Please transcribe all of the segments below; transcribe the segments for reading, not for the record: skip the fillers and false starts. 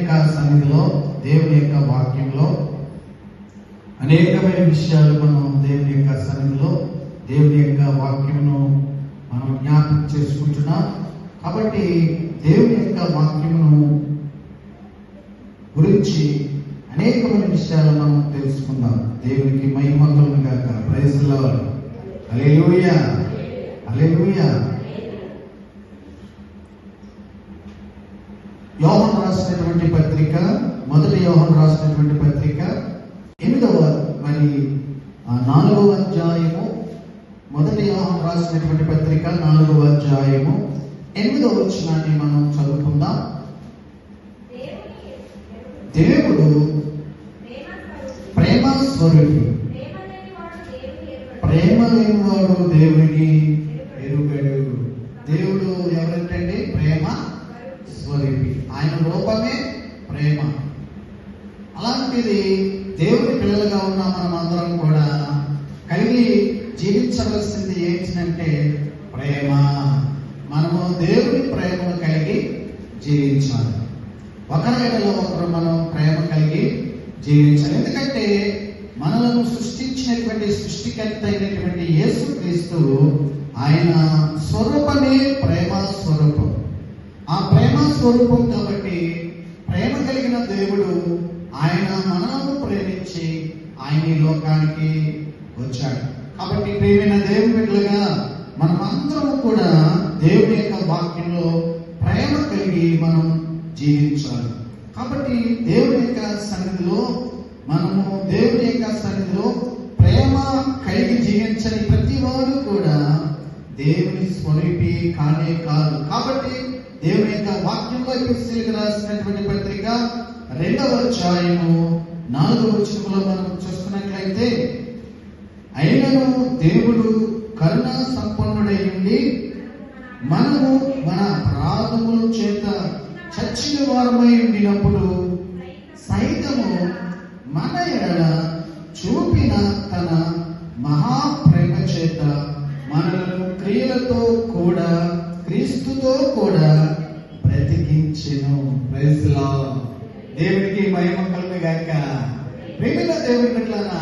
యొక్క సన్నిధిలో, దేవుని యొక్క వాక్యంలో అనేకమైన విషయాలు మనం దేవుని యొక్క సన్నిధిలో దేవుని యొక్క వాక్యమును మనం జ్ఞాపకం చేసుకుంటున్నాం. కాబట్టి దేవుని యొక్క వాక్యమును గురించి అనేకమైన విషయాలు మనం తెలుసుకుందాం. దేవునికి మహిమ కలుగును గాక. Praise the lord. Hallelujah, hallelujah. Yohanu రాసినటువంటి పత్రిక, మొదటి యోహాను రాసినటువంటి పత్రిక 8వ 4వ అధ్యాయము, మొదటి యోహాను రాసినటువంటి పత్రిక 4వ అధ్యాయము 8వ వచనాన్ని మనం చదువుకుందాం. దేవుడు ప్రేమ స్వరూపి, ప్రేమ లేనివాడు దేవుడిని ఎరుగడు. దేవుడు ఎవరంటే ప్రేమ స్వరూపి, ఆయన రూపమే ప్రేమ. అలాంటిది దేవుడి పిల్లలుగా ఉన్న మనం అందరం కూడా కలిగి జీవించవలసింది ఏంటంటే ప్రేమ. మనము దేవుడి ప్రేమను కలిగి జీవించాలి. ఒకరి ఎడల ఒకరు మనం ప్రేమ కలిగి జీవించాలి. ఎందుకంటే మనలను సృష్టించినటువంటి సృష్టికర్త అయినటువంటి యేసుక్రీస్తు, ఆయన స్వరూపమే ప్రేమ స్వరూపం. ఆ ప్రేమ స్వరూపం కాబట్టి ప్రేమ కలిగిన దేవుడు ఆయన మనలను ప్రేమించి ఆయన ఈ లోకానికి వచ్చాడు. కాబట్టి ప్రియమైన దేవుని బిడ్డలుగా మనమందరం కూడా దేవుని యొక్క వాక్యంలో ప్రేమ కలిగి మనం జీవించాలి. కాబట్టి దేవుని యొక్క సన్నిధిలో మనము దేవుని యొక్క సన్నిధిలో ప్రేమ కలిగి జీవించని ప్రతి వారు కూడా దేవుని స్వరూపి కానే కాదు. కాబట్టి దేవుని యొక్క వాక్యంలో ఎఫెసీయులకు రాసినటువంటి పత్రిక 2వ అధ్యాయము 4వ వచనంలో మనం చూస్తున్నట్లయితే, అయినను దేవుడు కరుణ సంపన్నుడై ఉండి మనము మన అపరాధముల చేత చచ్చిన వారమై ఉండినప్పుడు సైతము మన ఎడల చూపిన తన మహాప్రేమ చేత మనలను క్రియలతో కూడా క్రీస్తుతో కూడా బ్రతికించెను. Praise the lord. దేవునికి మహిమ కలుగును గాక. ప్రియమైన దేవుని బిడ్డలారా,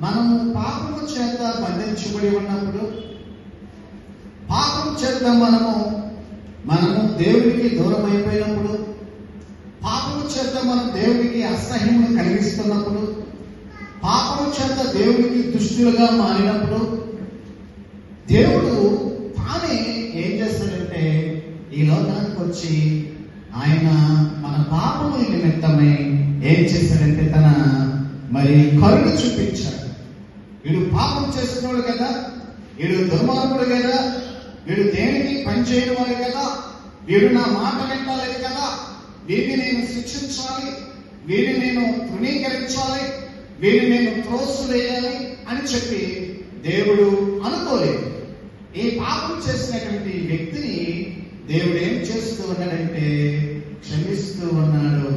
మనము పాపము చేత బంధించబడి ఉన్నప్పుడు, పాపం చేత మనము దేవునికి దూరం అయిపోయినప్పుడు, పాపము చేత మనం దేవునికి అసహ్యమును కలిగిస్తున్నప్పుడు, పాపము చేత దేవునికి దుష్టులుగా మారినప్పుడు, దేవుడు తానే ఏం చేస్తాడంటే ఈ లోకానికి వచ్చి ఆయన మన పాపముల నిమిత్తమై ఏం చేశాడంటే తన కరుణ చూపించాడు. వీడు పాపం చేస్తున్నాడు కదా, వీడు దుర్మార్గుడు కదా, వీడు దేనికి పనిచేయని వాడు కదా, వీడు నా మాట వింటలేదు కదా, వీడిని నేను శిక్షించాలి, వీడిని నేను తృణీకరించాలి, వీడిని నేను త్రోసివేయాలి అని చెప్పి దేవుడు అనుకోలేదు. ఈ పాపం చేసినటువంటి వ్యక్తిని దేవుడు ఏం చేస్తూ ఉన్నాడంటే క్షమిస్తూ ఉన్నాడు,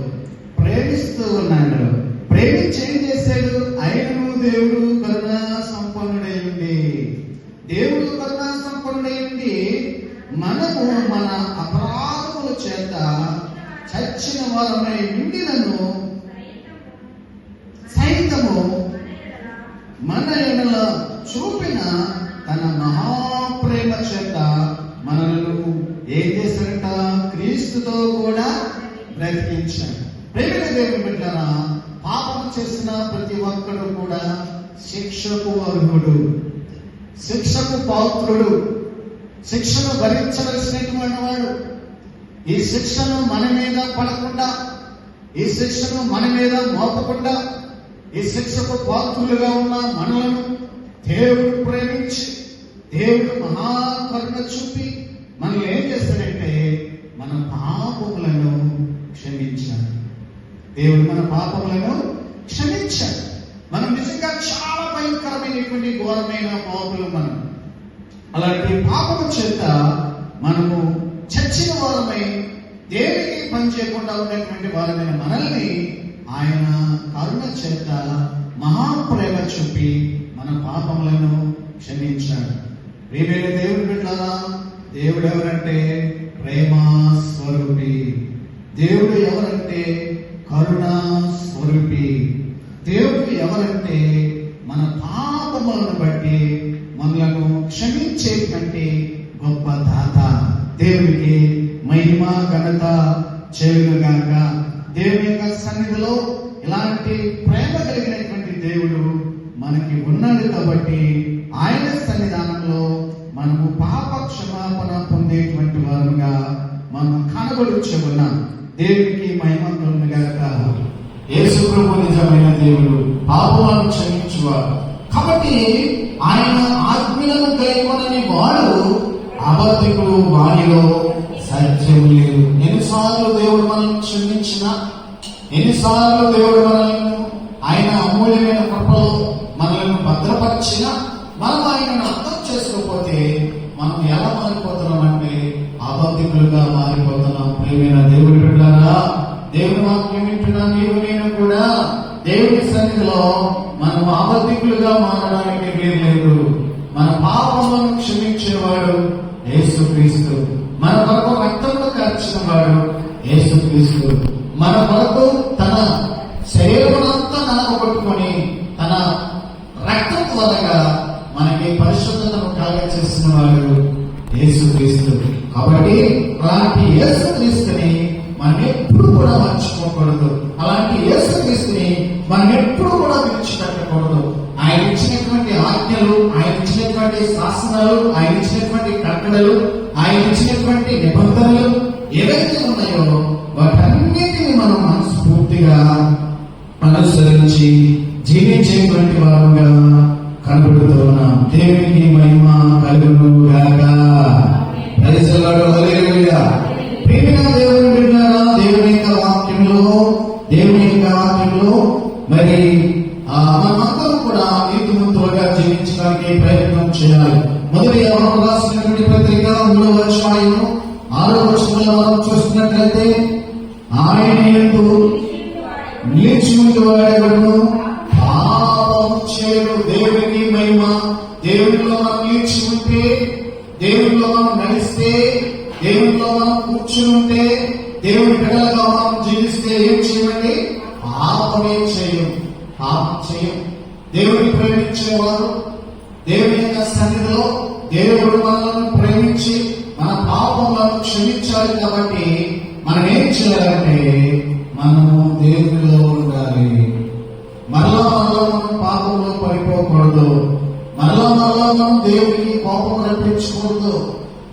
ప్రేమిస్తూ ఉన్నాడు. ప్రేమించి ఏం చేశాడు? ఆయనను దేవుడు కరుణా సంపన్నుడై ఉండి, దేవుడు కరుణా సంపన్నుడై ఉండి మనము మన అపరాధముల చేత చచ్చిన వారమై ఉండినను సైతము మన ఎడల చూపిన తన మహాప్రేమ చేత మనలను ఏం చేశారంట? క్రీస్తుతో కూడా బ్రతికించాడు. ప్రేమ దేవుని బిడ్డలారా, పాపం చేసిన ప్రతి ఒక్కడు కూడా శిక్షకు అర్హుడు, శిక్షకు పాత్రుడు, శిక్షను భరించవలసినటువంటి వాడు. ఈ శిక్షను మన మీద పడకుండా, ఈ శిక్షను మన మీద మోపకుండా, ఈ శిక్షకు పాత్రులుగా ఉన్న మనలను దేవుడు ప్రేమించి, దేవుడు మహాకరుణ చూపి మనల్ని ఏం చేస్తాడంటే మన పాపములను క్షమించాడు. దేవుడు మన పాపములను క్షమించాడు. మనం నిజంగా చాలా భయంకరమైనటువంటి ఘోరమైన పాపములు మనం. అలాంటి పాపము చేత మనము చచ్చిన వారమై దేవునికి పని చేయకుండా ఉన్నటువంటి వారమైన మనల్ని ఆయన కరుణ చేత మహాప్రేమ చూపి మన పాపములను క్షమించాడు. ప్రియమైన దేవుని బిడ్డలారా, దేవుడు ఎవరంటే ప్రేమ స్వరూపి. దేవుడు ఎవరంటే కరుణా స్వరూపి. దేవుడు ఎవరంటే మన పాపములను బట్టి మనలను క్షమించేటువంటి గొప్ప దాత. దేవునికి మహిమ ఘనత చేయునుగాక. దేవుని యొక్క సన్నిధిలో ఇలాంటి ప్రేమ కలిగినటువంటి దేవుడు మనకి ఉన్నాడు కాబట్టి ఆయన సన్నిధానంలో మనము పాప క్షమాపణ పొందేటువంటి వారుగా మనం కనబడుచు ఉన్నాం. దేవునికి మహిమ కలుగునుగాక. యేసు ప్రభు నిజమైన దేవుడు, పాపములను క్షమించువాడు. కాబట్టి ఆయన ఆజ్ఞలను కైకొనని వాడు అబద్ధికుడు, వాడిలో సత్యం లేదు. ఎన్నిసార్లు దేవుడు మనల్ని క్షమించిన, ఎన్నిసార్లు దేవుడు మనల్ని ఆయన అమూల్యమైన కృపలో మనల్ని భద్రపరిచిన, మనం ఆయనను అర్థం చేసుకోకపోతే మనం ఎలా మారిపోతున్నామంటే అబద్ధికులుగా మారిపోతున్నాం. ప్రియమైన దేవుడి బిడ్డలారా, దేవుని వాక్యం వింటున్నా నీవు నేను కూడా దేవుని సన్నిధిలో మనం అబద్ధికులుగా మారడానికి లేదు. మన పాపములను క్షమించేవాడు యేసుక్రీస్తు. మన కొరకు రక్తమును కార్చిన వాడు యేసుక్రీస్తు. మన కొరకు తన శరీరమునంతా నలగొట్టుకొని తన రక్తం ద్వారా మనకి పరిశుద్ధతను కలగచేసిన వాడు యేసుక్రీస్తు. కాబట్టి అలాంటి యేసుక్రీస్తుని మనం ఎప్పుడు కూడా మర్చిపోకూడదు. అలాంటి యేసుక్రీస్తుని మనం ఎప్పుడు కూడా విడిచిపెట్టకూడదు. ఆయన ఇచ్చినటువంటి ఆజ్ఞలు, ఆయన ఇచ్చినటువంటి శాసనాలు, ఆయన ఇచ్చినటువంటి కట్టడలు, ఆయన ఇచ్చినటువంటి నిబంధనలు ఏవైతే ఉన్నాయో వాటన్నిటిని మనం మనస్ఫూర్తిగా అనుసరించి జీవించేటువంటి వారుగా కనబడుతూ ఉన్నాం. దేవునికి మహిమ కలుగును గాక. ప్రియమైన దేవుని బిడ్డలారా, దేవుని యొక్క వాక్యంలో మరి మనమందరం కూడా నీతిమంతులుగా జీవించడానికి ప్రయత్నం చేయాలి. మొదటి యోహాను రాసినటువంటి పత్రిక 3వ అధ్యాయం 6వ వచనంలో మనం చూస్తున్నట్లయితే, ఆయన యందు నిలిచియుండువాడెవడును పాపము చేయడు. దేవునికి మహిమ. దేవునిలో మనం నిలిచి ఉంటే, దేవునిలో మనం నడిస్తే, దేవునిలో మనం కూర్చుని ఉంటే, దేవుని బిడ్డలుగా మనం జీవిస్తే ఏం చేయండి? పాపమే చేయం. పాపం చేయం. దేవుని ప్రేమించేవారు, దేవుని యొక్క సన్నిధిలో దేవుడు మనల్ని ప్రేమించి మన పాపములను క్షమించాలి. కాబట్టి మనం ఏం చేయాలంటే మనము దేవునిలో ఉండాలి. మరలా మనం పాపంలో పడిపోకూడదు. మరలా మనం దేవునికి కోపం రప్పించకూడదు.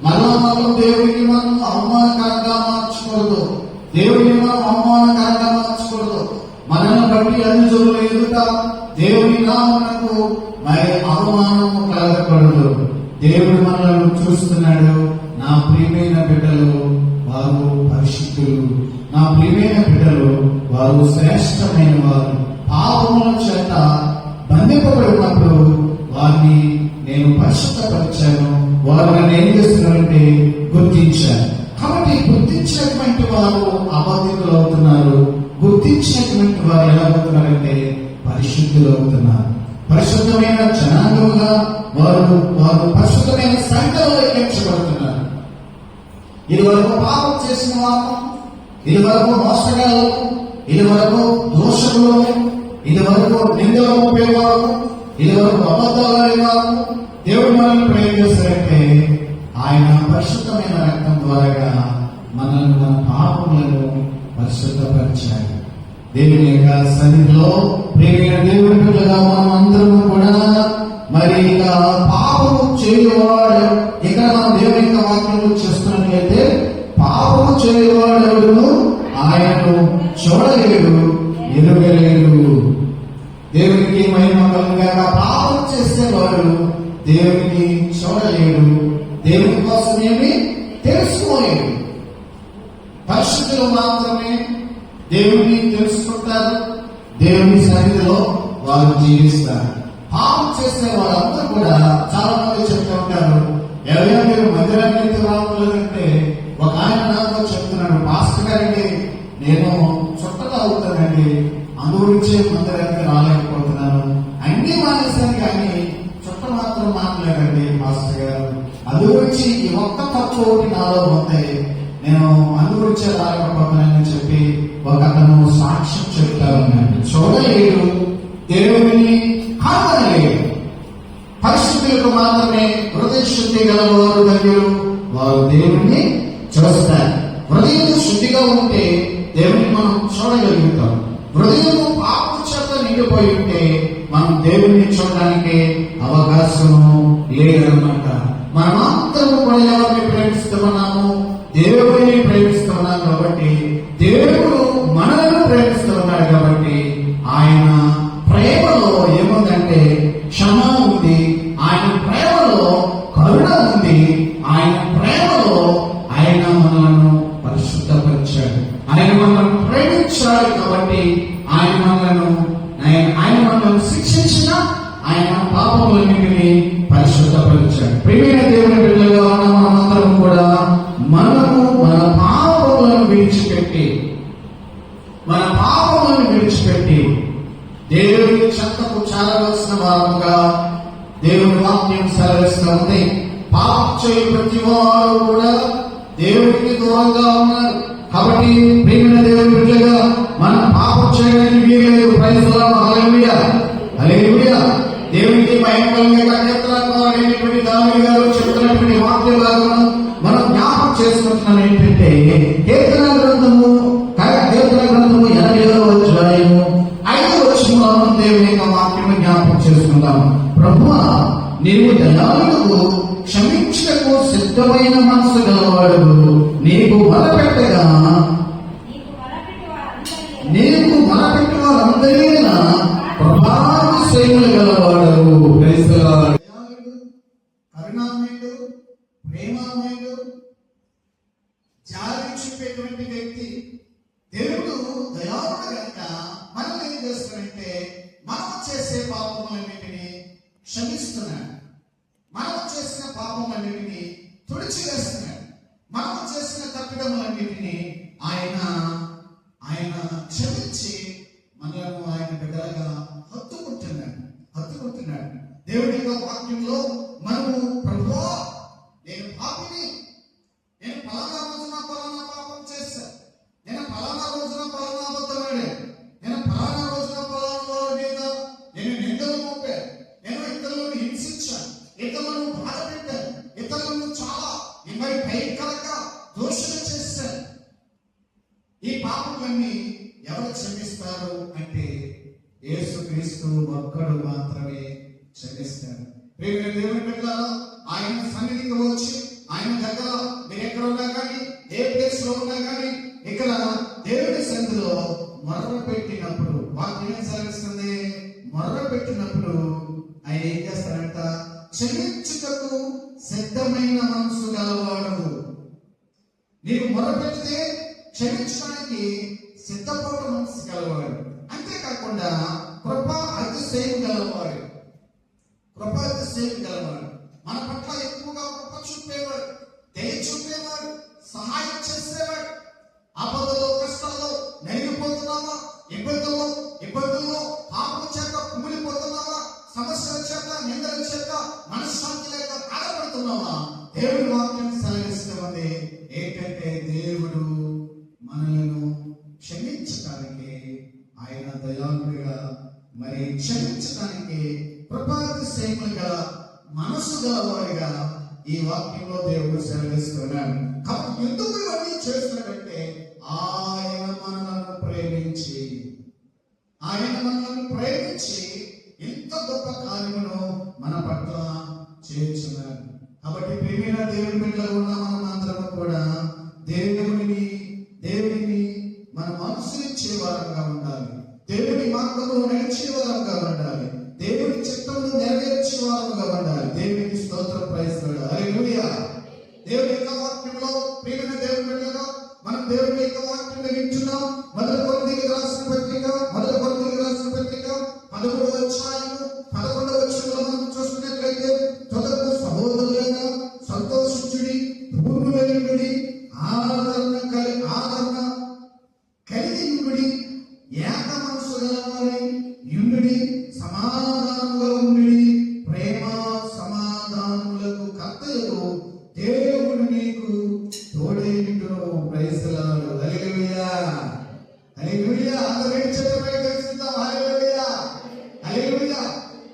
మరలా దేవునికి మనం అవమానకరంగా మార్చకూడదు. దేవుడిని మనం అవమానకరంగా మార్చకూడదు. మనల్ని బట్టి అనుజుల ఎదుట దేవుని నామమునకు మరి అవమానము కలగకూడదు. దేవుడు మనల్ని చూస్తున్నాడు. నా ప్రియమైన బిడ్డలు వారు పరిశుద్ధులు, నా ప్రియమైన బిడ్డలు వారు శ్రేష్టమైన వారు. పాపముల చేత బంధింపబడినప్పుడు వారిని నేను పరిశుద్ధపరిచాను. వారు నన్ను ఏం చేస్తున్నారంటే గుర్తించారు. కాబట్టి గుర్తించినటువంటి వారు అబద్ధికులు అవుతున్నారు. గుర్తించినటువంటి వారు ఎలా అవుతున్నారంటే పరిశుద్ధులు అవుతున్నారు. పరిశుద్ధమైన జనాంగంగా వారు పరిశుద్ధమైన సంఖ్యలో లెక్కించబడుతున్నారు. ఇది వరకు పాపం చేసిన వారు, ఇది వరకు మోసగాళ్ళు, ఇది వరకు దోషకులు, ఇది వరకు నిందలు మోపేవారు, ఇది వరకు అబద్ధాలు. దేవుడు మనల్ని ప్రేమ చేశారంటే ఆయన పరిశుద్ధమైన రక్తం ద్వారా మనల్ని మన పాపములను పరిశుద్ధపరిచారు. దేవుని యొక్క సన్నిధిలో ప్రియమైన దేవుని బిడ్డలుగా మనం అందరము కూడా మరి ఇక పాపము చేయవాడు, ఇక్కడ మనం దేవుని యొక్క వాక్యంలో చేస్తున్నట్లయితే పాపము చేయవాడు ఆయనను చూడలేడు, ఎరుగలేడు. దేవునికి మహిమ కలుగుగాక. పాపం చేసేవాడు దేవునికి చూడలేడు, దేవుని కోసం ఏమి తెలుసుకోలేడు. పరిశుద్ధులు మాత్రమే దేవుని తెలుసుకుంటారు, దేవుని సన్నిధిలో వారు జీవిస్తారు. పాపం చేసే వాళ్ళందరూ కూడా చాలా మంది చెప్తూ ఉంటారు, ఎవరైనా మీరు మందిరానికి రావట్లేదంటే ఒక ఆయన నాతో చెప్తున్నాడు, పాస్టర్ గారికి నేను చుట్టగా అవుతానండి, అందుగురించే మందిరానికి రాలేకపోతున్నాను. అన్ని మానేశాను కానీ చుట్ట మాత్రం మానలేదండి పాస్టర్ గారు. అందుగురించి ఈ ఒక్క తప్పు ఒకటి నాలో ఉంది, నేను అనుభవించే రాకపోతానని చెప్పి ఒక అతను సాక్ష్యం చెప్తా ఉన్నాడు. చూడలేడు, దేవుని కాదనలేడు. పరిశుద్ధులకు మాత్రమే హృదయ శుద్ధి గలవారు దగ్గర వారు దేవుణ్ణి చూస్తారు. హృదయం శుద్ధిగా ఉంటే దేవుని మనం చూడగలుగుతాం. హృదయం పాపం చేత నిండిపోయి ఉంటే మనం దేవుణ్ణి చూడడానికి అవకాశము లేదన్నమాట. మనమందరము కూడా ఎవరిని ప్రేమిస్తున్నాము? దేవుడిని ప్రేమిస్తున్నాం కాబట్టి, దేవుడు మనల్ని ప్రేమిస్తున్నాడు కాబట్టి, ఆయన ప్రేమలో ఏముందంటే క్షమ ఉంది, ఆయన ప్రేమలో కరుణ ఉంది, ఆయన ప్రేమలో ఆయన మనలను పరిశుద్ధపరిచాడు, ఆయన మనల్ని ప్రేమించాడు కాబట్టి ఆయన మనల్ని శిక్షించిన ఆయన పాపములన్నింటినీ పరిశుద్ధపరిచాడు. ప్రియమైన దేవుని బిడ్డలుగా ఉన్న మనమందరం కూడా మనము మన పాపములను విడిచిపెట్టి దేవుని చెంతకు చేరవలసిన వారముగా దేవుని వాక్యం సెలవిస్తూ ఉంది. పాపం చేయ ప్రతి వారు కూడా దేవుడికి దూరంగా ఉన్నారు. కాబట్టి ప్రియమైన దేవుని బిడ్డలుగా మనం పాపం చేయడానికి వీలేదు. ప్రైజ్ ది లార్డ్, హల్లెలూయా, హల్లెలూయా. దేవునికి మహిమకరంగా కీర్తనకారుడైనటువంటి దావీదు గారు చెప్తున్నటువంటి వాక్య భాగమును మనం జ్ఞాపకం చేసుకుంటున్నాం. ఏంటంటే కీర్తన గ్రంథము 80వ అధ్యాయము 5వ వచనంలో దేవుని యొక్క వాక్యము జ్ఞాపకం చేసుకుందాం. ప్రభువా, నీవు దయాళువు, క్షమించుటకు సిద్ధమైన మనసు గలవాడు, నీకు మొరపెట్టగా నీకు మొరపెట్టు వారందరినా ప్రభావిశ్రయములు గలవాడు. దయాళుడు, కరుణామయుడు, ప్రేమామయుడు, జాలి చూపేటువంటి వ్యక్తి. దేవుడు దయాళుడు కనుక మనం ఏం చేస్తాడంటే మనం చేసే పాపములన్నింటినీ క్షమిస్తున్నాడు. మనం చేసిన పాపములన్నింటినీ తుడిచివేస్తున్నాడు. మనం చేసిన తప్పిదములన్నింటినీ ఆయన క్షమించి మనలను ఆయన బిడ్డలుగా హత్తుకుంటున్నాడు. దేవుడి యొక్క వాక్యంలో మనము ప్రభువా, నేను పాపిని, నేను ఫలానా రోజున ఫలానా పాపం చేశాను, నేను ఫలానా రోజున ఫలానా అబద్ధమాడాను, నేను ఫలానా రోజున ఫలానా వారి మీద నేను నిందలు మోపాను, నేను ఇతరులను హింసించాను, ఇతరులను బాధ పెట్టాను, ఇతరులను చాలా మరి భయంకరంగా దోషణ చేశాను. ఈ పాపములన్నీ ఎవరు క్షమిస్తారు అంటే యేసుక్రీస్తు ఒక్కడు మాత్రమే క్షమిస్తాడు. ప్రియమైన దేవుని బిడ్డలారా, ఆయన సన్నిధికి వచ్చి ఆయన దగ్గర మీరు ఎక్కడ ఉన్నా కానీ, ఏ ప్లేస్ లో ఉన్నా కానీ, ఇక్కడ దేవుడి సన్నిధిలో మొర్ర పెట్టినప్పుడు వాక్యం ఏం సెలవిస్తుంది? మొర్ర పెట్టినప్పుడు ఆయన ఏం చేస్తారంట? క్షమించుటకు సిద్ధమైన మనసు గలవాడు. నీవు మొర్ర పెడితే క్షమించడానికి సిద్ధపడ మనసు గలవాడు. అంతేకాకుండా కృప అతిశయం గలవాడు. మన పట్ల ఎక్కువగా కృప చూపేవాడు, దయ చూపేవాడు, సహాయం చేసేవాడు. ఆపదలో కష్టాల్లో నలిగిపోతున్నావా? ఇబ్బందుల్లో పాపం చేత కుమిలిపోతున్నావా? సమస్యల చేత, నిందల చేత మనశ్శాంతి లేక బాధపడుతున్నావా? దేవుడి వాక్యం సెలవిస్తుంది ఏంటంటే దేవుడు మనలను క్షమించడానికి ఆయన దయాళుడిగా, మరి క్షమించడానికి కృపాతిశయముగా మనసు గలవాడిగా ఈ వాక్యంలో దేవుడు సెలవిస్తున్నాడు. కాబట్టి ఎందుకు ఇవన్నీ చేస్తున్నాడంటే ఆయన మనలను ప్రేమించి ఇంత గొప్ప కార్యమును మన పట్ల చేస్తున్నాడు. కాబట్టి ప్రియమైన దేవుని బిడ్డలు ఉన్న మనం అందరం కూడా దేవుడిని మనం అనుసరించే వారంగా ఉండాలి. దేవుని మార్గంలో నడిచే వారంగా ఉండాలి. దేవుని చిత్తమును నెరవేర్చే వారంగా ఉండాలి. దేవునికి స్తోత్రం, ప్రైజ్ లార్డ్, హల్లెలూయా. దేవుని యొక్క వాక్యంలో ప్రియమైన దేవుని బిడ్డలుగా మనం దేవుని యొక్క వాక్యం వింటున్నాం. మొదటి కొరింథీయులకు రాసిన పత్రిక 13వ అధ్యాయము 11వ వచనంలో మనం చూస్తున్నట్లయితే, తొదకు సహోదరులైన సంతోషించుడి, పూర్ణులైనడి, ఆదరణ కలిగి ఉండుడి, ఏక మనసు గలవారై యుండుడి, సమాధానముగా ఉండుడి, ప్రేమ సమాధానములకు కర్తయు దేవుడు నీకు తోడైయుండును. హల్లెలూయా. అందరూ చెప్పమని తెలుసుకుందాం. హల్లెలూయా, హల్లెలూయా.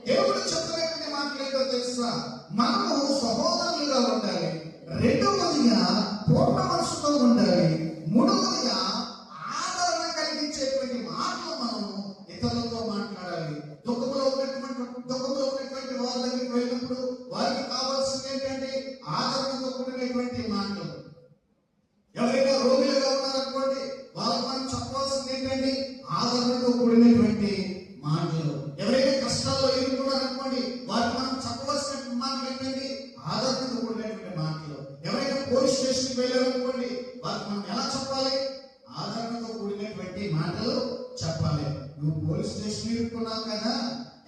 దేవుడు చెప్పినటువంటి మాటలు ఏంటో తెలుసా? మనము సహోదరులుగా ఉండాలి. రెండవదిగా పూర్ణ మనసుతో ఉండాలి. మూడవదిగా ఆదరణ కలిగించేటువంటి మాటలు మనము ఇతరులతో మాట్లాడాలి. దుఃఖంలో ఉన్నటువంటి వారి దగ్గరికి వెళ్ళినప్పుడు వారికి కావాల్సింది ఏంటంటే ఆదరణతో కూడినటువంటి మాటలు. ఎవరైనా రోగులుగా ఉన్నారనుకోండి, వాళ్ళకి మనం చెప్పాల్సింది ఏంటంటే ఆదరణతో కూడినటువంటి మాటలు. ఎవరైనా కష్టాల్లో ఎదుర్కొన్నారనుకోండి, వారికి మనం చెప్పవలసిన మాటలు ఏంటంటే ఆదరణతో కూడినటువంటి మాటలు. ఎవరైనా పోలీస్ స్టేషన్కి వెళ్ళారనుకోండి, వారికి మనం ఎలా చెప్పాలి? ఆదరణతో కూడినటువంటి మాటలు చెప్పాలి. నువ్వు పోలీస్ స్టేషన్ ఎదుర్కొన్నావు కదా,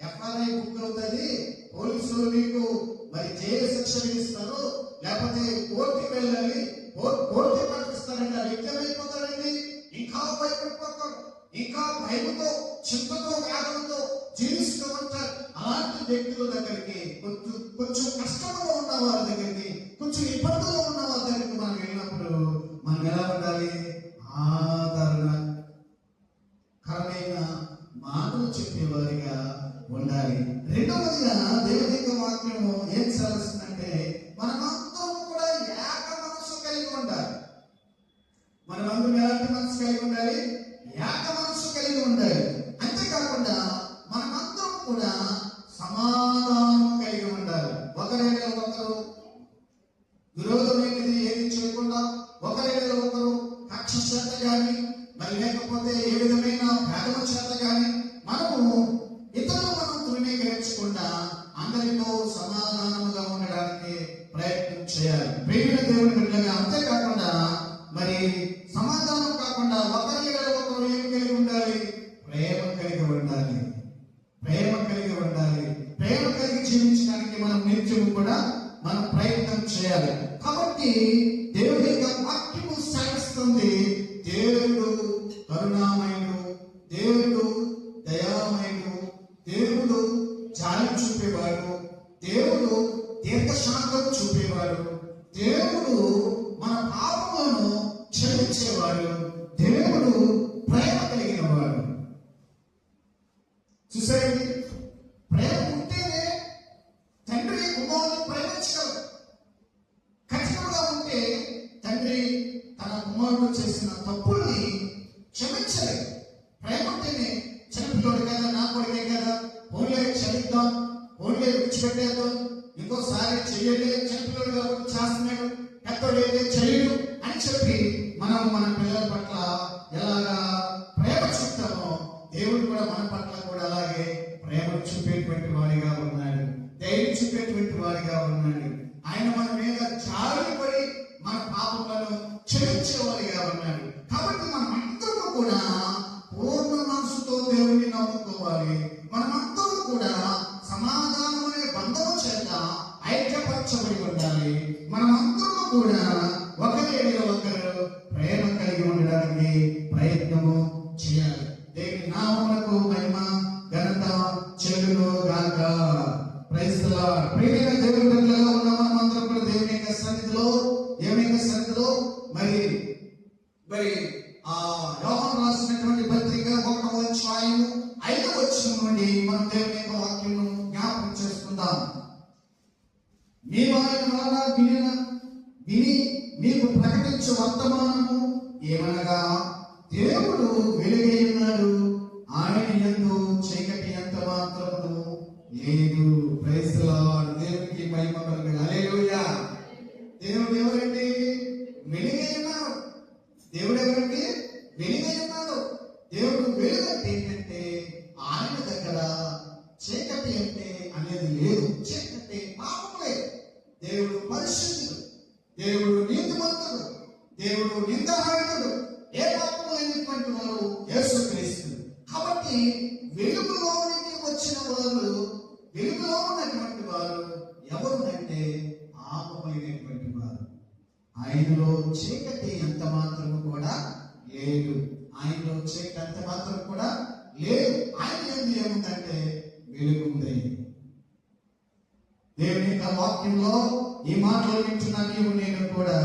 ఎఫ్ఐఆర్ బుక్ అవుతుంది, పోలీసులు నీకు మరి జైలు శిక్ష విధిస్తారు, లేకపోతే కోర్టుకి వెళ్ళాలి, కోర్టు పట్టిస్తారంటే ఆ వ్యక్తి ఏమైపోతాడండి? ఇంకా భయపడిపోతాడు, ఇంకా భయముతో చింతతో వేదనతో జీవిస్తూ ఉంటారు. అలాంటి వ్యక్తుల దగ్గరికి, కొంచెం కష్టంలో ఉన్న వారి దగ్గరికి, కొంచెం ఇబ్బందుల్లో ఉన్న వారి దగ్గరికి మనం వెళ్ళినప్పుడు మనం ఎలా ఉండాలి? ఆదరణ కరమైన మాటలు చెప్పేవారిగా ఉండాలి. రెండవదిగా దేవుని యొక్క వాక్యము ఏం సెలవుస్తుందంటే మనమందరం కూడా ఏక మనసు కలిగి ఉండాలి. మనమందరం ఎలాంటి మనసు కలిగి ఉండాలి? ఏక మనసు కలిగి ఉండాలి. అంతేకాకుండా మనమందరం కూడా సమాధానం కలిగి ఉండాలి. ఒకరైనా ఒకరు విరోధమైనది ఏది చేయకుండా, ఒకరైనా ఒకరు కక్ష చేత కానీ, మరి లేకపోతే ఏ విధమైన భేదము చేత కానీ మనము ఇతరులు మనం తృణీకరించకుండా అందరితో సమాధానముగా ఉండడానికి ప్రయత్నం చేయాలి. ప్రేమ దేవుని బిడ్డగా. అంతేకాకుండా మరి సమాధానం కాకుండా ఒకరు ఏమి కలిగి ఉండాలి? ప్రేమ కలిగి ఉండాలి. ప్రేమ కలిగి ఉండాలి. ప్రేమ కలిగి జీవించడానికి మనం నిత్యము కూడా మనం ప్రయత్నం చేయాలి. కాబట్టి దేవుని యొక్క వాక్యము సాగిస్తుంది. దేవుడు కరుణామయుడు, దేవుడు దయామయుడు, దేవుడు జాలి చూపేవాడు, దేవుడు దీర్ఘశాంతం చూపేవాడు, దేవుడు మన పాపములను క్షమించేవాడు, దేవుడు ప్రేమ కలిగిన వాడు. చూసారండి, ప్రేమ ఉంటేనే తండ్రి కుమారుని ప్రేమించగలడు. కఠినంగా ఉంటే తండ్రి తన కుమారుడు చేసిన తప్పుల్ని క్షమించలేదు. ప్రేమ ఉంటేనే చిన్నపిల్లడు కదా, నా కొడుకే కదా, ఓన్లే క్షమిద్దాం, ఓన్లే విడిచిపెట్టేద్దాం, ఇంకోసారి చెయ్యలే, చిన్నపిల్లడు కాబట్టి చేస్తున్నాడు, పెద్దోడైతే చెయ్యడు అని చెప్పి మనం మన పిల్లల పట్ల ఎలాగా ప్రేమ చూపుతామో దేవుడు కూడా మన పట్ల కూడా అలాగే ప్రేమ చూపేటువంటి వాడిగా ఉన్నాడు, ధైర్యం చూపేటువంటి వాడిగా ఉన్నాడు. ఆయన మన మీద జాలిపడి మన పాపములను క్షమించేవాడిగా ఉన్నాడు. కాబట్టి మనమందరూ కూడా పూర్ణ మనసుతో దేవుడిని నమ్ముకోవాలి. మనమందరూ కూడా సమాధానం అనే బంధము చేత ఐక్యపరచబడి ఉండాలి. మనమందరూ కూడా ఒకరిలో ఒకరు ప్రేమ కలిగి ఉండడానికి ప్రయత్నము చేయాలి. దేవుని నామమునకు మహిమ ఘనత చెల్లును గాక. Praise the lord. ప్రియమైన దేవుని బిడ్డలుగా ఉన్న మనమందరం కూడా దేవుని యొక్క సన్నిధిలో మరి యోహాను రాసినటువంటి పత్రిక 1వ అధ్యాయము 5వ వచనం నుండి మనం దేవుని యొక్క వాక్యమును జ్ఞాపకం చేసుకుందాం. మీ వారి వలన విని మీకు ప్రకటించే వర్తమానము ఏమనగా, దేవుడు వెలుగై ఉన్నాడు, ఆయన యందు చీకటి ఎంత మాత్రము లేదు. Praise the lord. దేవునికి మహిమ కలుగును. హల్లెలూయా. దేవుడు ఎవరండి? వెలుగై ఉన్నాడు. దేవుడు ఎవరండి? వెలుగై ఉన్నాడు. దేవుడు వెలుగు అంటే ఏంటంటే ఆయన దగ్గర చీకటి అంటే అనేది లేదు. చీకటి పాపం లేదు. దేవుడు పరిశుద్ధుడు, దేవుడు నీతిమంతుడు, దేవుడు నిందారహితుడు, ఏ పాపము లేనటువంటి వారు యేసుక్రీస్తు. కాబట్టి వెలుగులోనికి వచ్చిన వారు, వెలుగులో ఉన్నటువంటి వారు ఎవరు అంటే పాపమైనటువంటి వారు. ఆయనలో చీకటి ఎంత మాత్రము కూడా లేదు. ఆయనలో చీకటి ఎంత మాత్రం కూడా లేదు. ఆయన ఏముందంటే వెలుగు ఉంది. దేవుని యొక్క వాక్యంలో ఈ మాటలు వింటున్న నీవు నేను కూడా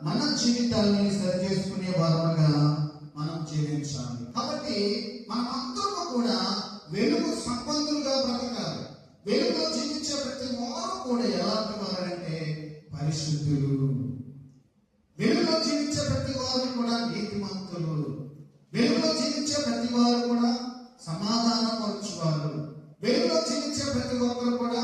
మన జీవితాన్ని సరి చేసుకునే వారముగా మనం జీవించాలి. కాబట్టి మనమందరూ కూడా వెలుగు సంబంధులుగా బ్రతకాలి. వెలుగులో జీవించే ప్రతి వారు కూడా ఎలాంటి వారంటే పరిశుద్ధులు. వెలుగులో జీవించే ప్రతి వారు కూడా నీతిమంతులు. వెలుగులో జీవించే ప్రతి వారు కూడా సమాధానపరచువారు. వెలుగులో జీవించే ప్రతి ఒక్కరు కూడా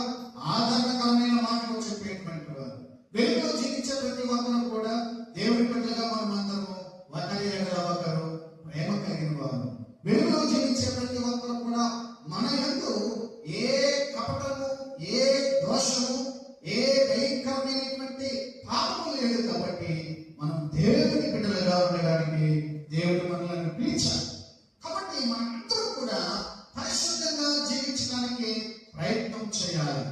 ఆదరణకరమైన మాటలు చెప్పేటువంటి వారు. వెలుగులో జీవించే ప్రతి ఒక్కరు కూడా దేవుని బిడ్డలుగా మనం అందరము ఒకరి ఎడల ఒకరు ప్రేమ కలిగిన వారు. వెలుగులో జీవించే ప్రతి ఒక్కరు కూడా మన యందు ఏ కపటము, ఏ దోషము, ఏ భయంకరమైనటువంటి పాపము లేదు. కాబట్టి మనం దేవుని బిడ్డలుగా ఉండడానికి దేవుడు మనల్ని పిలిచాడు. కాబట్టి మనందరూ కూడా పరిశుద్ధంగా జీవించడానికి ప్రయత్నం చేయాలి.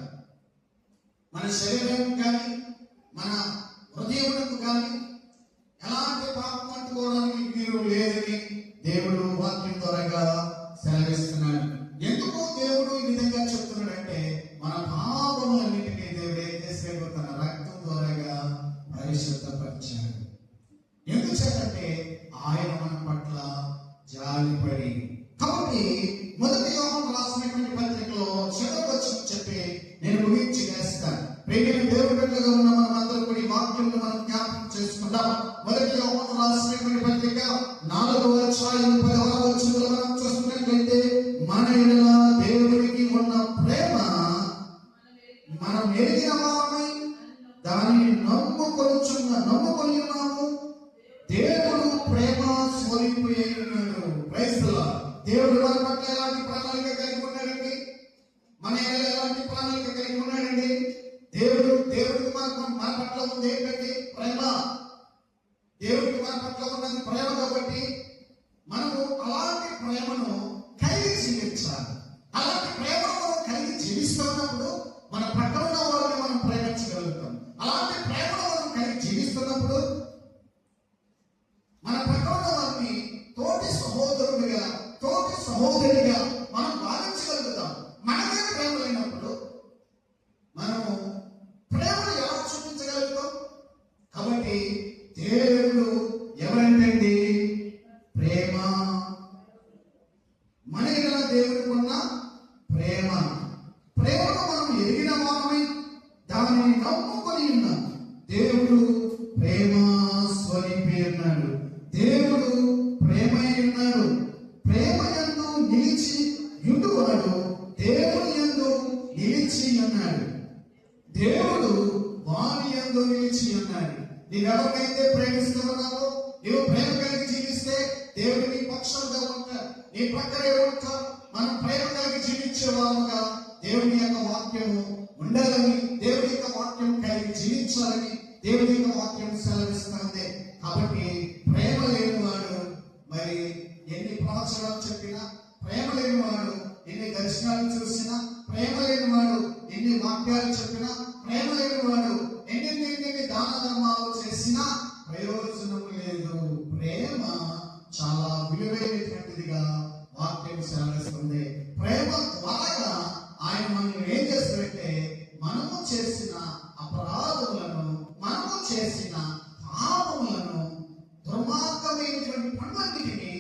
మన శరీరం కానీ మన హృదయములకు కానీ ఎలాంటి పాపం అంటుకోవడానికి మీరు లేదని దేవుడు వాక్యం ద్వారా సెలవిస్తున్నాడు. ఎందుకు దేవుడు ఈ విధంగా చెప్తున్నాడంటే మన పాపములన్నిటినీ దేవుడు ఏం చేశాడు? తన రక్తం ద్వారా పరిశుద్ధపరిచాడు. ఎందుచేతంటే ఆయన మన పట్ల జాలిపడి. కాబట్టి మొదటి యోహాను రాసినటువంటి పత్రికలో చివరికి వచ్చి చెప్పి నేను ముగించి వేస్తాను. ప్రేమైన దేవుడి బిడ్డలుగా ఉన్న మనం అందరూ కూడా ఈ వాక్యంలో మనం జ్ఞాపకం చేసుకుందాం. మొదటి యోహాను రాసినటువంటి పత్రిక 4వ అధ్యాయం 10వ వచనంలో మనం చూస్తున్నట్లయితే మన యెడల దేవునికి ఉన్న ప్రేమ మనం ఎరిగిన వారమై దానిని నమ్ముకొని ఉన్నాము. దేవుడు ప్రేమ స్వరూపుడై ఉన్నాడు. Praise the lord. దేవుడు మన పట్ల ఎలాంటి ప్రణాళిక కలిగి ఉన్నాడండి? మన ఎలాంటి ప్రణాళిక కలిగి ఉన్నాడండి? దేవుడికి మన పట్ల ఉంది ఏంటంటే ప్రేమ. దేవుడికి మన పట్ల ఉన్నది ప్రేమ. కాబట్టి మనము అలాంటి ప్రేమను కలిగి జీవించాలి. అలాంటి ప్రేమను మనం కలిగి జీవిస్తున్నప్పుడు మన పక్కన ఉన్న వారిని మనం ప్రేమించగలుగుతాం. అలాంటి ప్రేమను మనం కలిగి జీవిస్తున్నప్పుడు మన పక్కన ఉన్న వారిని తోటి సహోదరుడిగా, తోటి సహోదరిగా మనం భావించగలుగుతాం. మనమే ప్రేమ లేనప్పుడు మనము ప్రేమను ఎలా చూపించగలుగుతాం? కాబట్టి దేవుడు ఎవరంటే ప్రేమ. మన ఎడల దేవుడికి ఉన్న ప్రేమ. ప్రేమను మనం ఎరిగిన వారమై దానిని నమ్ముకొని ఉన్నాం. దేవుడు ప్రేమ స్వరూపి ఉన్నాడు. దేవుడు ప్రేమై ఉన్నాడు. ప్రేమ యందు నిలిచి యుండువాడు దేవుని యందు నిలిచి ఉన్నాడు. దేవుడు వాని యందు నిలిచి ఉన్నాడు. నీవెవరికైతే ప్రేమిస్తూ ఉన్నావో, నీవు ప్రేమ కలిగి జీవిస్తే దేవుడు నీ పక్షంగా ఉంటాడు, నీ పక్కనే ఉంటాడు. మనం ప్రేమ కలిగి జీవించే వాళ్ళుగా దేవుని యొక్క వాక్యము ఉండాలని, దేవుని యొక్క వాక్యం కలిగి జీవించాలని దేవుని యొక్క వాక్యం సెలవిస్తుంది. కాబట్టి ప్రేమ లేనివాడు మరి ఎన్ని ప్రవచనాలు చెప్పినా, ప్రేమ లేనివాడు ఎన్ని దర్శనాలు చూసినా, ప్రేమ లేనివాడు ఎన్ని వాక్యాలు చెప్పినా, ప్రేమ లేనివాడు ఎన్ని దాన ధర్మాలు చేసినా ప్రయోజనం లేదు. ప్రేమ చాలా విలువైనటువంటిదిగా వాక్యం సెలవిస్తుంది. ప్రేమ ద్వారా ఆయన మనం ఏం చేస్తారంటే మనము చేసిన అపరాధములను, మనము చేసిన పాపములను, దుర్మార్గమైనటువంటి పనులన్నిటినీ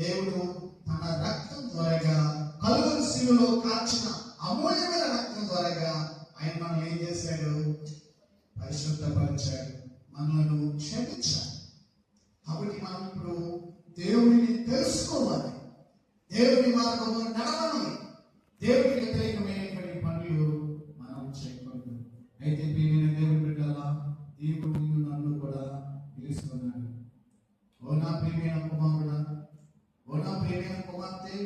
దేవుడు తన రక్తం ద్వారా, కలువరి శిలువలో కార్చిన అమూల్యమైన రక్తం ద్వారా ఆయన మనం ఏం చేశాడు? పరిశుద్ధపరిచాడు, మనలను క్షమించాడు. కాబట్టి మనం ఇప్పుడు దేవుడిని తెలుసుకోవాలి, దేవుడి మార్గంలో నడవాలి. దేవుడికి వ్యతిరేకమైనటువంటి పనులు మనం చేయకూడదు. అయితే ప్రియమైన దేవుడి బిడ్డలా, దేవుడు నన్ను కూడా తెలుసుకున్నాడు. ఓ నా ప్రియమైన కుమారుడా, ఓ నా ప్రియమైన కుమార్తె,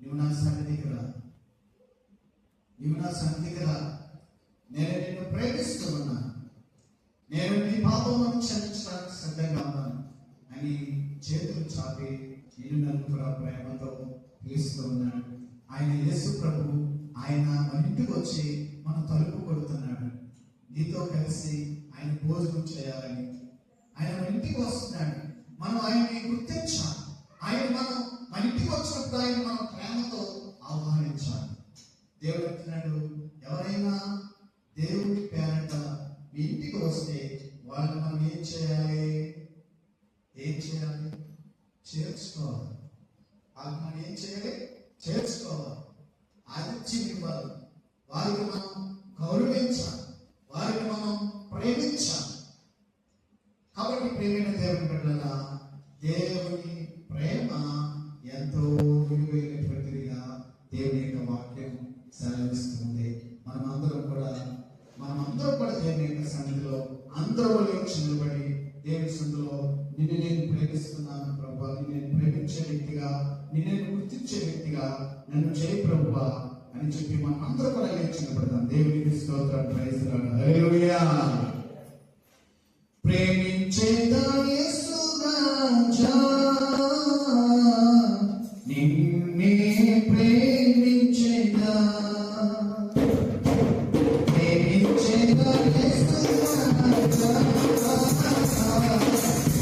నువ్వు నా సన్నిధికి రా, నువ్వు నా సన్నిధికి రా. నేను నిన్ను ప్రేమిస్తూ ఉన్నాను, నేను నీ పాపమును క్షమించడానికి సిద్ధంగా ఉన్నాను అని చేతులు చాపి నిన్ను నన్ను కూడా ప్రేమతో పిలుస్తూ ఉన్నాడు. ఆయన యేసు ప్రభు, ఆయన మన ఇంటికి వచ్చి మన తలుపు కొడుతున్నాడు. నీతో కలిసి ఆయన భోజనం చేయాలని ఆయన మన ఇంటికి వస్తున్నాడు. మనం ఆయన్ని గుర్తించాలి. ఆయన మన ఇంటికి వచ్చినప్పుడు ఆయన మనం ప్రేమతో ఆహ్వానించాలి. దేవుడు అంటున్నాడు, ఎవరైనా దేవుడి పేరట మీ ఇంటికి వస్తే వాళ్ళని మనం ఏం చేయాలి? చేర్చుకోవాలి. వాళ్ళకి మనం ఏం చేయాలి? చేర్చుకోవాలి, ఆతిథ్యం ఇవ్వాలి, వారికి మనం గౌరవించాలి, వారికి మనం ప్రేమించాలి. కాబట్టి ప్రేమైన దేవుని బిడ్డలారా, దేవుని ప్రేమ ఎంతో విలువైనటువంటిదిగా దేవుని యొక్క వాక్యం సెలవిస్తుంది. మనమందరం కూడా దేవుని యొక్క సన్నిధిలో అందరూ లేచి నిలబడి దేవుని సన్నిధిలో నిన్ను నేను ప్రేమిస్తున్నాను ప్రభువా, నిన్ను నేను ప్రేమించే వ్యక్తిగా, నిన్ను నేను గుర్తించే వ్యక్తిగా నన్ను చేయి ప్రభువా అని చెప్పి మనం అందరూ కూడా లేచి నిలబడతాం. దేవునికి స్తోత్రం, ప్రైజ్ లార్డ్, హల్లెలూయా. ప్రేమించేదా యేసు రాజా, నిన్నే ప్రేమించేదా, ప్రేమించేదా యేసు రాజా, నిన్నే ప్రేమించేదా.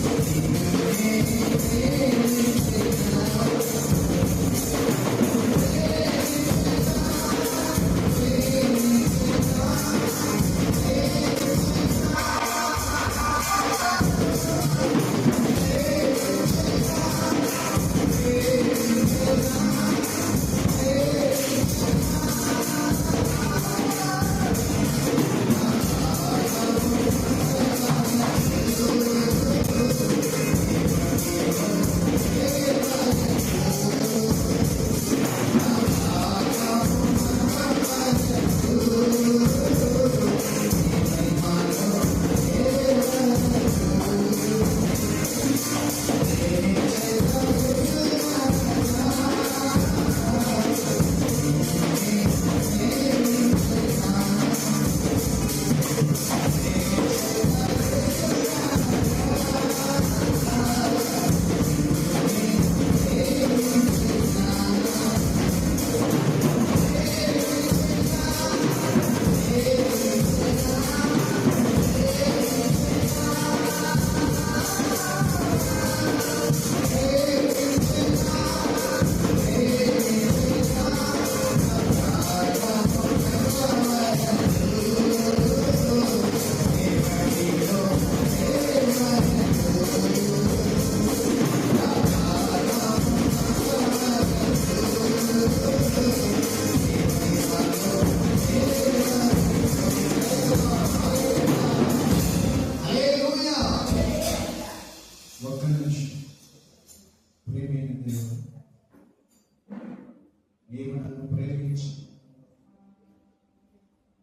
నీవు నన్ను ప్రేమించి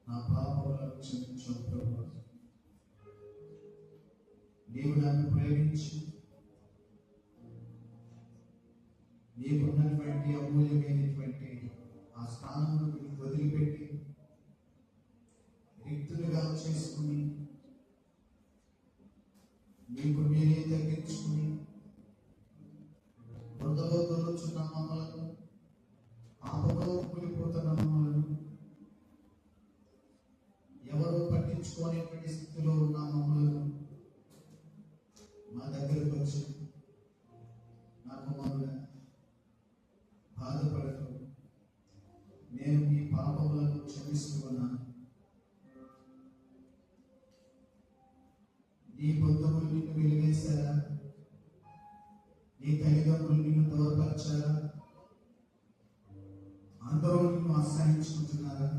నా పాపములను క్షమించు ప్రభువా. నీవు నన్ను ప్రేమించి నీకున్నటువంటి అమూల్యమైనటువంటి ఆ స్థానమును వదిలిపెట్టి రిక్తులుగా చేసుకుని నీకు మీరే తగ్గించుకుని వృధలో తొలుచున్న మమ్మలను, పాపంలో కూలిపోతున్న మమ్మలను, ఎవరో పట్టించుకోనేటువంటి స్థితిలో ఉన్న మమ్మలను మా దగ్గరకు వచ్చి నా కుమారుడా బాధపడకు, నేను మీ పాపములను క్షమిస్తూ ఉన్నాను, నీ బంధువులు నిన్ను వెలివేశారా, నీ తల్లిదండ్రులు నిన్ను దూరపరిచారా, అందరూ నిన్ను అసహించుకుంటున్నారా,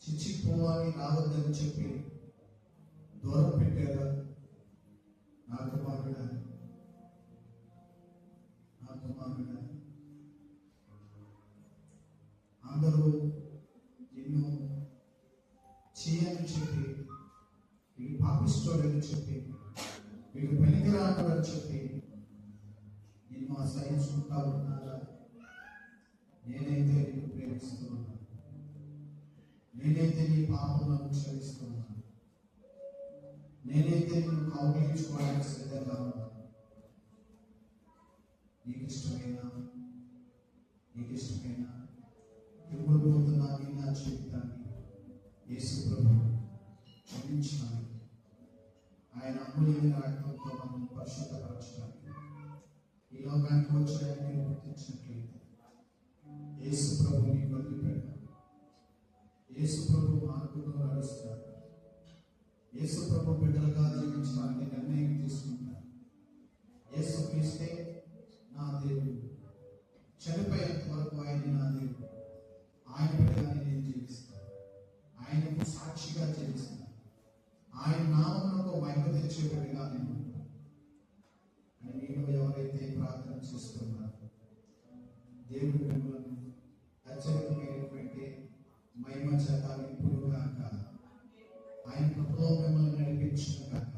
చిచ్చిపోవాలి రావద్దని చెప్పి దూరం పెట్టారా, నా కుమారుడా నా కుమారుడా, అందరూ నిన్ను చేయని చెప్పి, వీడు పాపిస్తోడని చెప్పి, వీడు పనికిరాడని చెప్పి నిన్ను అసహించుకుంటా ఉన్నారా, నేనైతే నిన్ను ప్రేమిస్తున్నాను, నేనైతే నీ పాపములను క్షమిస్తున్నాను, నేనైతే నిన్ను కౌగిలించుకోవడానికి సిద్ధంగా ఉన్నాను. నీకు ఇష్టమైన ఇవ్వబోతున్నా నా జీవితాన్ని యేసు ప్రభు క్షమించడానికి, ఆయన అమూల్యమైన రక్తంతో మనం పరిశుద్ధపరచడానికి ఈ లోకానికి వచ్చాయని నేను గుర్తించినట్లయితే యేసు ప్రభు నీ వదిలిపెట్టాడు. యేసు ప్రభు మార్గంలో నడుస్తాడు. యేసు ప్రభు బిడ్డలుగా జీవించడానికి నిర్ణయం తీసుకుంటాడు. యేసు చనిపోయేంత వరకు ఆయన నా దేవుడు, ఆయన బిడ్డగా నేను జీవిస్తాను, ఆయనకు సాక్షిగా జీవిస్తాను, ఆయన నామమునకు మహిమ తెచ్చే బిడ్డగా నేను ఉంటాను అని మీలో ఎవరైతే ప్రార్థన చేస్తున్నారో దేవుడు మిమ్మల్ని హెచ్చరికమైనటువంటి మహిమ చేత ఇప్పుడు కాక ఆయన కృపలో మిమ్మల్ని నడిపించిన కాక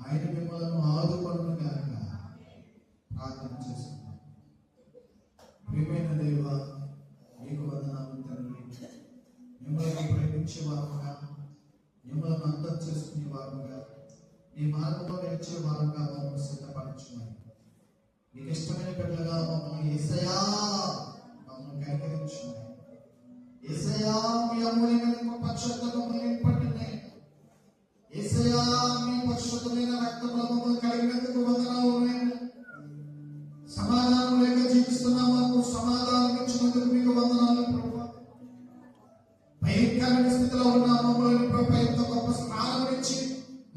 ఆయన మిమ్మల్ని ఆదుకొనును కాక ప్రార్థన చేస్తున్నాను. ప్రియమైన దేవా, మీకు వందనాలు తండ్రి. మిమ్మల్ని ప్రేమించే వారుగా, మిమ్మల్ని అర్థం చేసుకునే వారుగా, మీ మార్గంలో నడిచే వారుగా మమ్మల్ని సిద్ధపరచుమని, మీకు ఇష్టమైన బిడ్డలుగా మమ్మల్ని యేసయ్యా మమ్మల్ని కనికరించుమని, యేసయ్యా మీ అమూల్యమైన గొప్ప చేత మమ్మల్ని నింపండి, యేసయ్యా మీ పరిశుద్ధమైన రక్తంలో మమ్మల్ని కలిగినందుకు వందనాలు. సమాధానం లేక జీవిస్తున్నాము, సమాధానం ఇచ్చినందుకు మీకు వందనాలు ప్రభువా. భయంకరమైన స్థితిలో ఉన్న మమ్మల్ని ప్రభు ఎంత గొప్ప స్థానం ఇచ్చి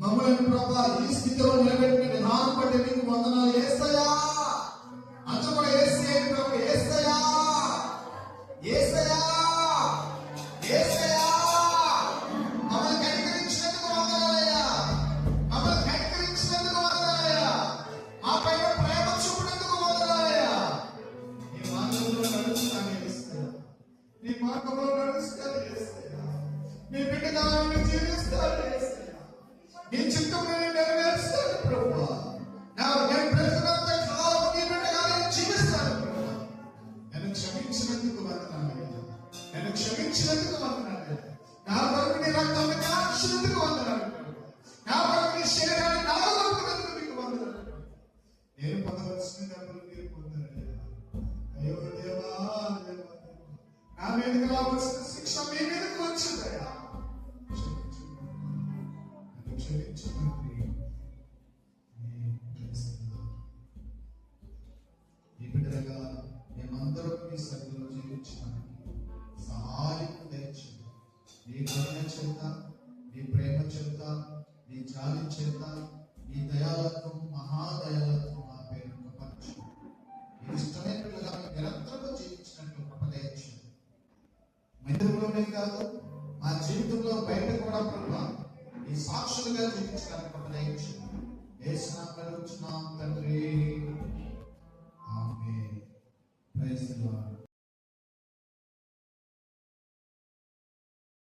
మమ్మల్ని ప్రభు ఈ స్థితిలో నిలబెట్టిన విధానం బట్టి మీకు వందనాలు యేసయ్యా. అంతా కూడా యేసయ్య ప్రభు, యేసయ్యా యేసయ్యా యేసయ్యా మమ్మల్ని కనికరించినందుకు వందనాలయ్యా, మమ్మల్ని కనికరించినందుకు వందనాలయ్యా, మా పైన ప్రేమ చూపినందుకు వందనాలయ్యా. నీ మార్గంలో నడుస్తాను యేసయ్యా, నీ మార్గంలో నడుస్తాను యేసయ్యా, నీ బిడ్డగా నేను జీవిస్తాను యేసయ్యా, నీ చిత్తం నేను నెరవేరుస్తాను ప్రభువా. నేను బ్రతికినంత కాలం నీ బిడ్డగా నేను జీవిస్తాను ప్రభువా. నన్ను క్షమించినందుకు వందనాలయ్యా, నన్ను క్షమించినందుకు వందనాలయ్యా, నా కొరకు నీ రక్తాన్ని కాల్చినందుకు వందనాలు ప్రభువా, నా కొరకు నీ శరీరాన్ని నాలుగునందుకు మీకు వందనాలు. నేను పొందవలసిన డబ్బులు మీరు పొందారయ్యా. అయ్యో దేవా, దేవా, నా మీదకి రావాల్సిన శిక్ష మీ మీదకి వచ్చిందయ్యా. క్షమించండి. ఈ బిడ్డగా మేమందరం మీ సన్నిధిలో జీవించడానికి సహాయం దయచేయండి. మీ కరుణ చేత, మీ ప్రేమ చేత, మీ జాలి చేత, మీ దయాలత్వం, మహాదయాలత్వం మా పేరు కృపరచండి. మీ ఇష్టమైన బిడ్డగా నిరంతరం జీవించినట్లు కృప దయచేయండి. మందిరంలోనే కాదు, మా జీవితంలో బయట కూడా ప్రభు ఈ సాక్షులుగా జీవించడానికి కృప దయచేయండి. యేసు నామములో అడుగుచున్నాం తండ్రి, ఆమేన్. Praise the lord.